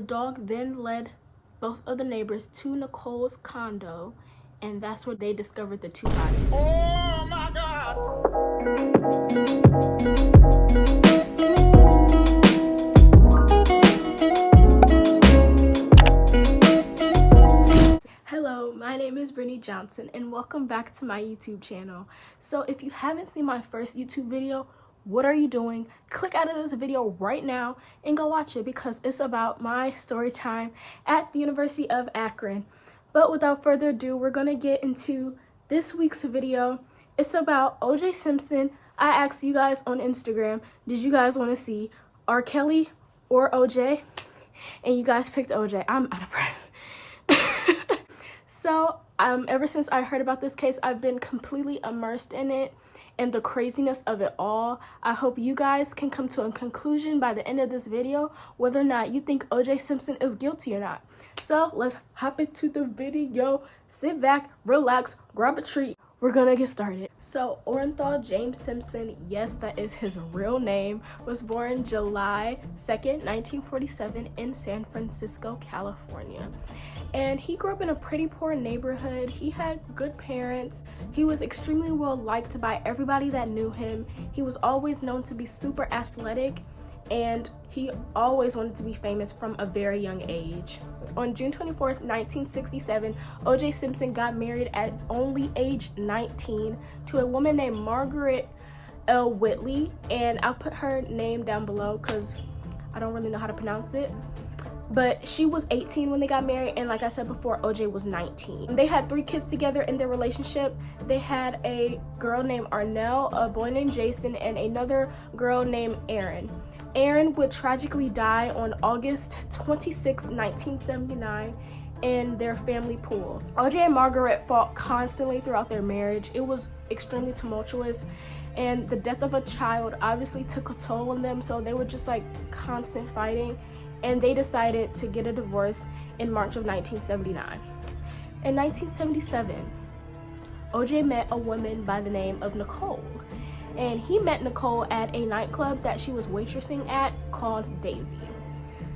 The dog then led both of the neighbors to Nicole's condo, and that's where they discovered the two bodies. Oh my God! Hello, my name is Brittany Johnson, and welcome back to my YouTube channel. So if you haven't seen my first YouTube video, what are you doing? Click out of this video right now and go watch it, because it's about my story time at the University of Akron. But without further ado, we're gonna get into this week's video. It's about O.J. Simpson. I asked you guys on Instagram, did you guys want to see R. Kelly or O.J.? And you guys picked O.J. I'm out of breath. So ever since I heard about this case, I've been completely immersed in it and the craziness of it all. I hope you guys can come to a conclusion by the end of this video whether or not you think O.J. Simpson is guilty or not. So let's hop into the video. Sit back, relax, grab a treat. We're gonna get started. So Orenthal James Simpson, yes, that is his real name, was born July 2nd, 1947 in San Francisco, California. And he grew up in a pretty poor neighborhood. He had good parents. He was extremely well liked by everybody that knew him. He was always known to be super athletic, and he always wanted to be famous from a very young age. On June 24th, 1967, O.J. Simpson got married at only age 19 to a woman named Margaret L. Whitley, and I'll put her name down below because I don't really know how to pronounce it. But she was 18 when they got married, and like I said before, O.J. was 19. They had 3 kids together in their relationship. They had a girl named Arnell, a boy named Jason, and another girl named Erin. Erin would tragically die on August 26, 1979 in their family pool. O.J. and Margaret fought constantly throughout their marriage. It was extremely tumultuous, and the death of a child obviously took a toll on them, so they were just like constant fighting, and they decided to get a divorce in March of 1979. In 1977, O.J. met a woman by the name of Nicole. And he met Nicole at a nightclub that she was waitressing at called Daisy.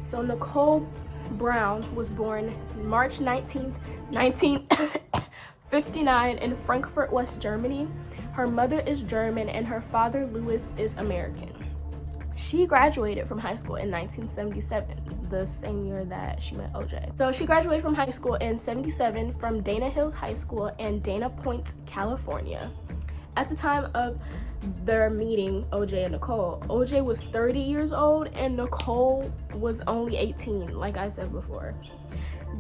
So Nicole Brown was born March 19th, 1959 in Frankfurt, West Germany. Her mother is German and her father, Louis, is American. She graduated from high school in 1977, the same year that she met O.J. So she graduated from high school in 77 from Dana Hills High School in Dana Point, California. At the time of their meeting, O.J. and Nicole, O.J. was 30 years old and Nicole was only 18, like I said before.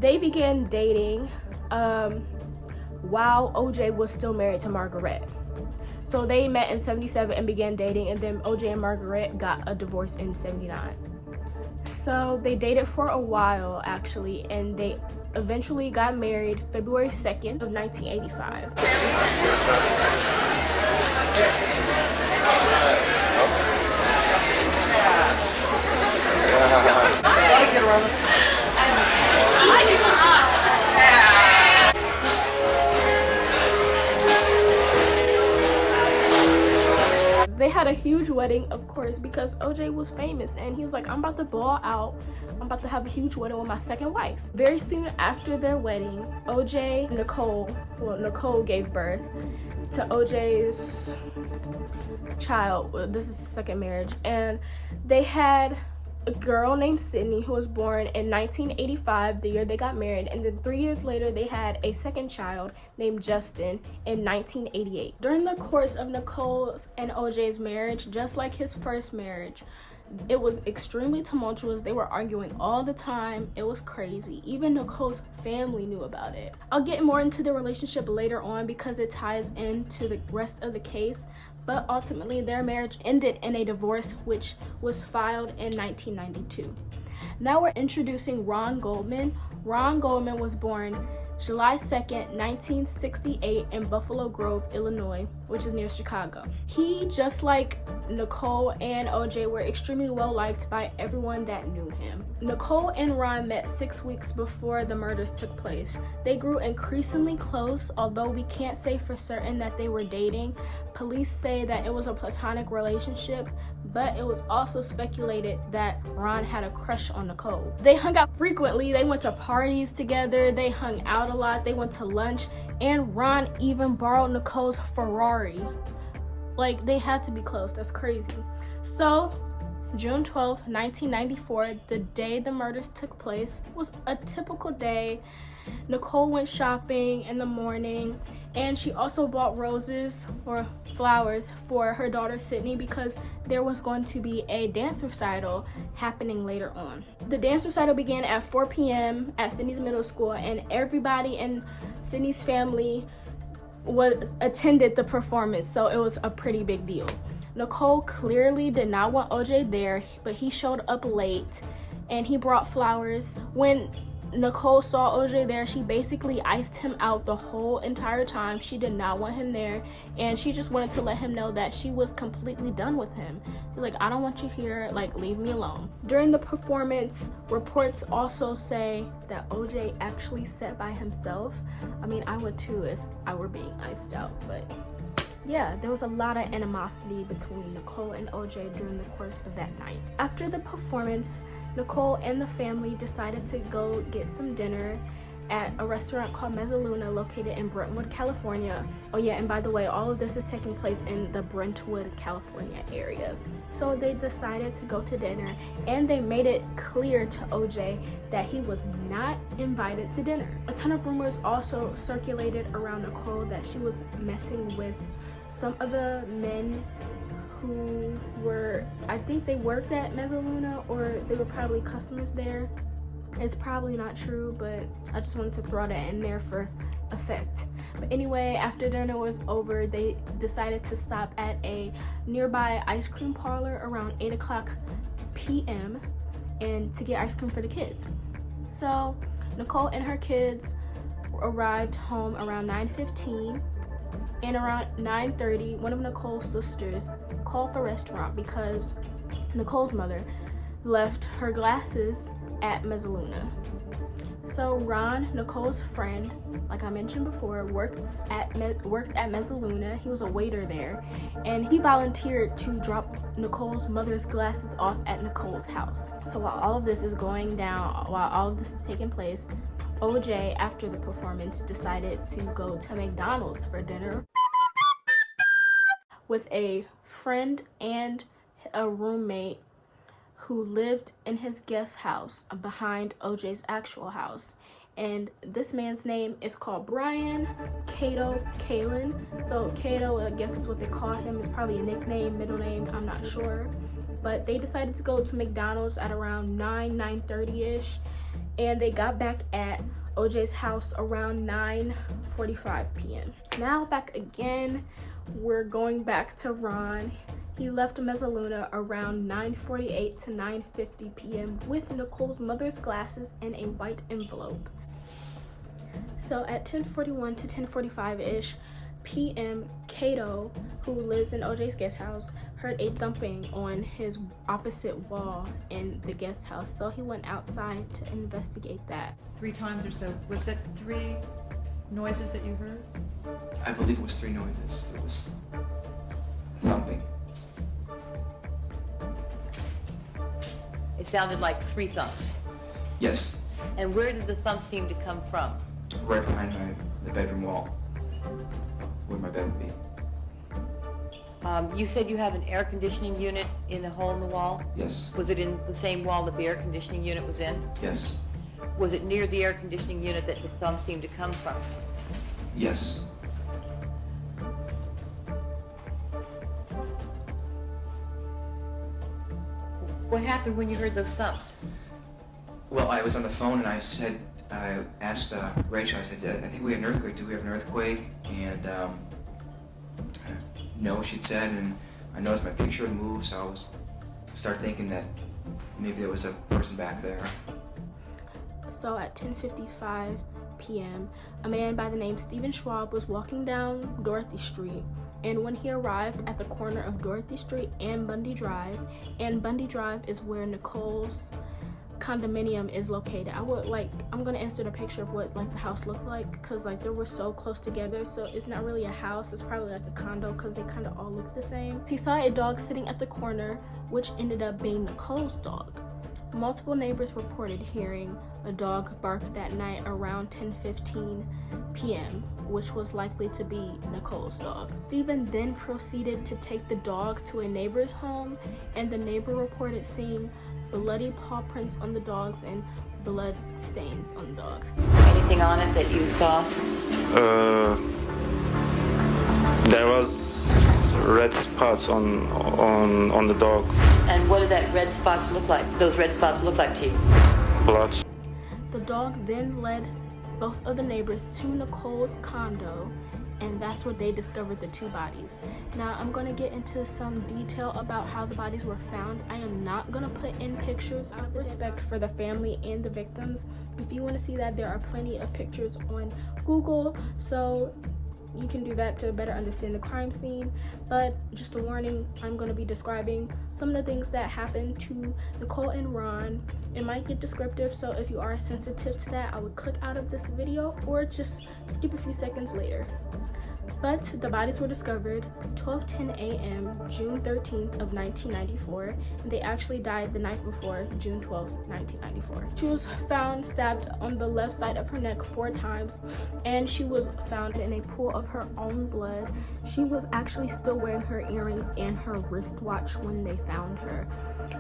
They began dating while O.J. was still married to Margaret. So they met in 77 and began dating, and then O.J. and Margaret got a divorce in 79. So they dated for a while, actually, and they eventually got married February 2nd of 1985. They had a huge wedding, of course, because O.J. was famous, and he was like, I'm about to ball out. I'm about to have a huge wedding with my second wife. Very soon after their wedding, O.J. and Nicole gave birth to O.J.'s child. This is his second marriage, and they had a girl named Sydney who was born in 1985, the year they got married, and then 3 years later they had a second child named Justin in 1988. During the course of Nicole's and O.J.'s marriage, just like his first marriage, it was extremely tumultuous. They were arguing all the time. It was crazy. Even Nicole's family knew about it. I'll get more into the relationship later on because it ties into the rest of the case, but ultimately their marriage ended in a divorce, which was filed in 1992. Now we're introducing Ron Goldman. Ron Goldman was born July 2nd, 1968 in Buffalo Grove, Illinois, which is near Chicago. He, just like Nicole and OJ, were extremely well liked by everyone that knew him. Nicole and Ron met 6 weeks before the murders took place. They grew increasingly close, although we can't say for certain that they were dating. Police say that it was a platonic relationship, but it was also speculated that Ron had a crush on Nicole. They hung out frequently. They went to parties together. They hung out a lot. They went to lunch, and Ron even borrowed Nicole's Ferrari. Like, they had to be close. That's crazy. So, June 12th, 1994, the day the murders took place, was a typical day. Nicole went shopping in the morning, and she also bought roses or flowers for her daughter Sydney because there was going to be a dance recital happening later on. The dance recital began at 4 p.m. at Sydney's middle school, and everybody in Sydney's family attended the performance, so it was a pretty big deal. Nicole clearly did not want OJ there, but he showed up late and he brought flowers. When Nicole saw OJ there, she basically iced him out the whole entire time. She did not want him there, and she just wanted to let him know that she was completely done with him. She's like, I don't want you here, like, leave me alone. During the performance, reports also say that OJ actually sat by himself. I mean, I would too if I were being iced out, but yeah, there was a lot of animosity between Nicole and OJ during the course of that night. After the performance, Nicole and the family decided to go get some dinner at a restaurant called Mezzaluna located in Brentwood, California. Oh yeah, and by the way, all of this is taking place in the Brentwood, California area. So they decided to go to dinner, and they made it clear to OJ that he was not invited to dinner. A ton of rumors also circulated around Nicole that she was messing with some of the men who were, I think they worked at Mezzaluna, or they were probably customers there. It's probably not true, but I just wanted to throw that in there for effect. But anyway, after dinner was over, they decided to stop at a nearby ice cream parlor around 8 o'clock p.m. and to get ice cream for the kids. So Nicole and her kids arrived home around 9:15. And around 9:30, one of Nicole's sisters called the restaurant because Nicole's mother left her glasses at Mezzaluna. So Ron, Nicole's friend, like I mentioned before, worked at Mezzaluna. He was a waiter there, and he volunteered to drop Nicole's mother's glasses off at Nicole's house. So while all of this is going down, while all of this is taking place, OJ, after the performance, decided to go to McDonald's for dinner with a friend and a roommate who lived in his guest house behind OJ's actual house. And this man's name is called Brian Cato Kalin. So Cato, I guess is what they call him. It's probably a nickname, middle name, I'm not sure. But they decided to go to McDonald's at around 9:30ish. And they got back at OJ's house around 9:45 p.m. Now back again, we're going back to Ron. He left Mezzaluna around 9:48 to 9:50 p.m. with Nicole's mother's glasses and a white envelope. So at 10:41 to 10:45-ish p.m., Cato, who lives in OJ's guest house, heard a thumping on his opposite wall in the guest house. So he went outside to investigate that. 3 times or so. Was that 3 noises that you heard? I believe it was 3 noises. It was thumping. It sounded like 3 thumps. Yes, And where did the thumps seem to come from? right behind the bedroom wall, where my bed would be. You said you have an air conditioning unit in the hole in the wall? Yes, Was it in the same wall that the air conditioning unit was in? yes, Was it near the air conditioning unit that the thumps seemed to come from? yes. What happened when you heard those thumps? Well, I was on the phone and I asked Rachel, I said, I think we had an earthquake. Do we have an earthquake? And no, she'd said, and I noticed my picture would move, so I started thinking that maybe there was a person back there. So at 10:55 p.m., a man by the name Stephen Schwab was walking down Dorothy Street And when he arrived at the corner of Dorothy Street and Bundy Drive is where Nicole's condominium is located. I'm gonna insert a picture of what like the house looked like, because like they were so close together, so it's not really a house, it's probably like a condo because they kind of all look the same. He saw a dog sitting at the corner, which ended up being Nicole's dog. Multiple neighbors reported hearing a dog bark that night around 10:15 p.m., which was likely to be Nicole's dog. Stephen then proceeded to take the dog to a neighbor's home, and the neighbor reported seeing bloody paw prints on the dogs and blood stains on the dog. Anything on it that you saw? There was red spots on the dog. And what did that red spots look like? Those red spots look like to you? Blood. The dog then led both of the neighbors to Nicole's condo, and that's where they discovered the two bodies. Now I'm going to get into some detail about how the bodies were found. I am not going to put in pictures out of respect for the family and the victims. If you want to see that, there are plenty of pictures on Google, so you can do that to better understand the crime scene. But just a warning, I'm going to be describing some of the things that happened to Nicole and Ron. It might get descriptive, so if you are sensitive to that, I would click out of this video or just skip a few seconds later. But the bodies were discovered 12:10 a.m. June 13th of 1994, and they actually died the night before, June 12th, 1994. She was found stabbed on the left side of her neck 4 times, and she was found in a pool of her own blood. She was actually still wearing her earrings and her wristwatch when they found her.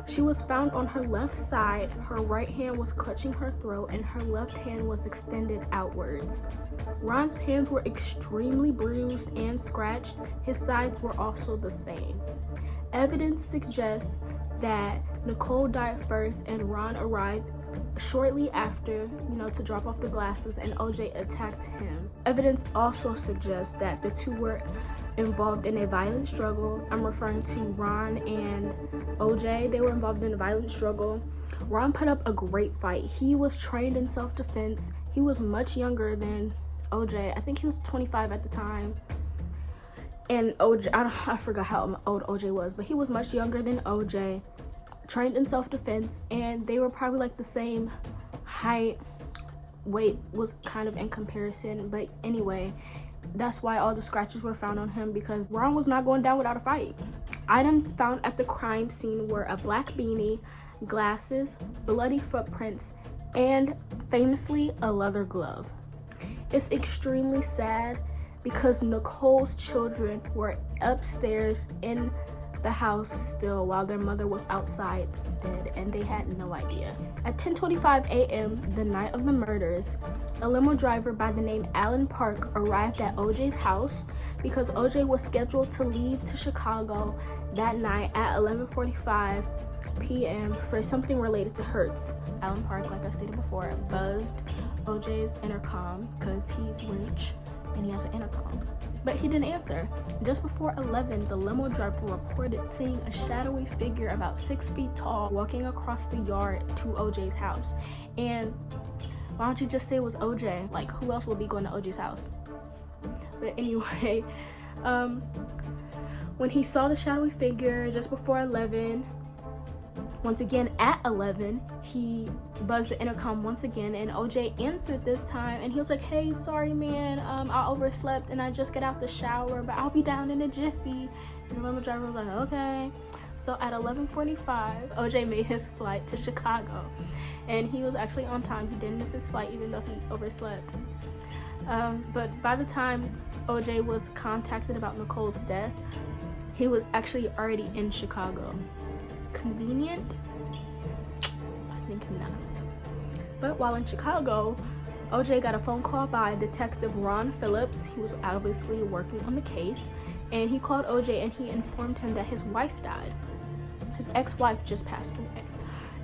She was found on her left side, her right hand was clutching her throat, and her left hand was extended outwards. Ron's hands were extremely bruised and scratched. His sides were also the same. Evidence suggests that Nicole died first and Ron arrived shortly after, to drop off the glasses, and OJ attacked him. Evidence also suggests that the two were involved in a violent struggle. I'm referring to Ron and OJ. They were involved in a violent struggle. Ron put up a great fight. He was trained in self-defense. He was much younger than OJ. I think he was 25 at the time. And OJ, I forgot how old OJ was, but he was much younger than OJ, trained in self-defense, and they were probably like the same height. Weight was kind of in comparison, but anyway, that's why all the scratches were found on him, because Ron was not going down without a fight. Items found at the crime scene were a black beanie, glasses, bloody footprints, and famously a leather glove. It's extremely sad because Nicole's children were upstairs in the house still while their mother was outside dead, and they had no idea. At 10:25 a.m. the night of the murders, a limo driver by the name Alan Park arrived at OJ's house because OJ was scheduled to leave to Chicago that night at 11:45 p.m. for something related to Hertz. Alan Park, like I stated before, buzzed OJ's intercom because he's rich and he has an intercom. But he didn't answer. Just before 11, the limo driver reported seeing a shadowy figure about 6 feet tall walking across the yard to OJ's house. And why don't you just say it was OJ? Like, who else will be going to OJ's house? But anyway, when he saw the shadowy figure just before 11, once again at 11, he buzzed the intercom once again, and OJ answered this time, and he was like, "Hey, sorry man, I overslept and I just got out the shower, but I'll be down in a jiffy." And the limo driver was like, "Okay." So at 11:45, OJ made his flight to Chicago, and he was actually on time. He didn't miss his flight even though he overslept. But by the time OJ was contacted about Nicole's death, he was actually already in Chicago. Convenient? I think not. But while in Chicago, OJ got a phone call by Detective Ron Phillips. He was obviously working on the case, and he called OJ and he informed him that his wife died. His ex-wife just passed away.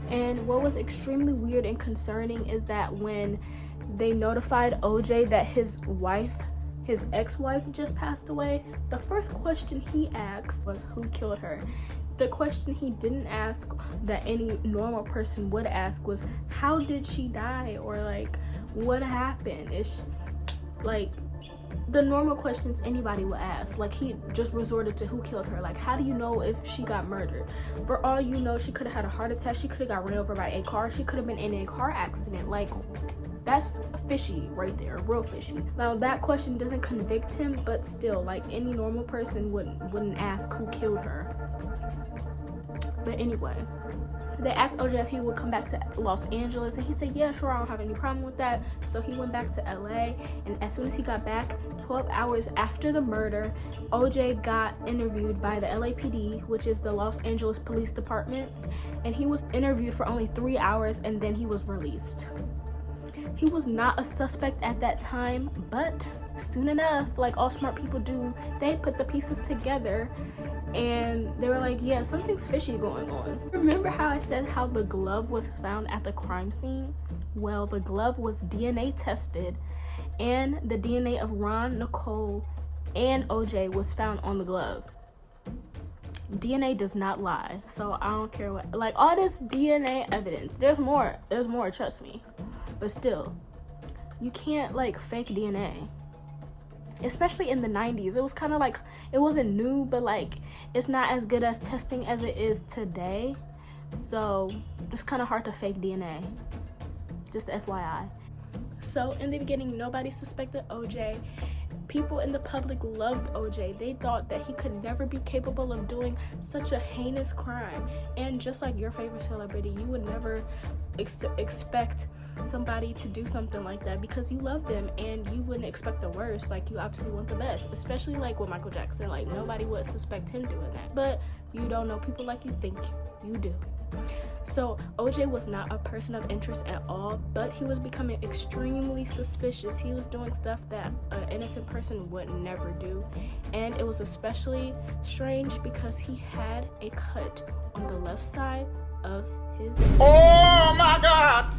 And what was extremely weird and concerning is that when they notified OJ that his ex-wife just passed away, the first question he asked was who killed her. The question he didn't ask that any normal person would ask was, how did she die? Or like, what happened? It's like, the normal questions anybody would ask. Like, he just resorted to who killed her. Like, how do you know if she got murdered? For all you know, she could have had a heart attack. She could have got run over by a car. She could have been in a car accident. Like, that's fishy right there, real fishy. Now, that question doesn't convict him, but still, like, any normal person wouldn't ask who killed her. But anyway, they asked OJ if he would come back to Los Angeles, and he said, yeah, sure, I don't have any problem with that. So he went back to LA, and as soon as he got back, 12 hours after the murder, OJ got interviewed by the LAPD, which is the Los Angeles Police Department, and he was interviewed for only 3 hours, and then he was released. He was not a suspect at that time, but soon enough, like all smart people do, they put the pieces together and they were like, yeah, something's fishy going on. Remember how I said how the glove was found at the crime scene? Well, the glove was DNA tested, and the DNA of Ron, Nicole, and OJ was found on the glove. DNA does not lie, so I don't care what, like, all this DNA evidence, there's more, trust me. But still, you can't, like, fake DNA. Especially in the 90s. It was kind of like, it wasn't new, but, like, it's not as good as testing as it is today. So, it's kind of hard to fake DNA. Just FYI. So, in the beginning, nobody suspected OJ. People in the public loved OJ. They thought that he could never be capable of doing such a heinous crime. And just like your favorite celebrity, you would never expect somebody to do something like that because you love them and you wouldn't expect the worst. Like, you obviously want the best, especially like with Michael Jackson. Like, nobody would suspect him doing that, but you don't know people like you think you do. So OJ was not a person of interest at all, but he was becoming extremely suspicious. He was doing stuff that an innocent person would never do, and it was especially strange because he had a cut on the left side of his Oh my God!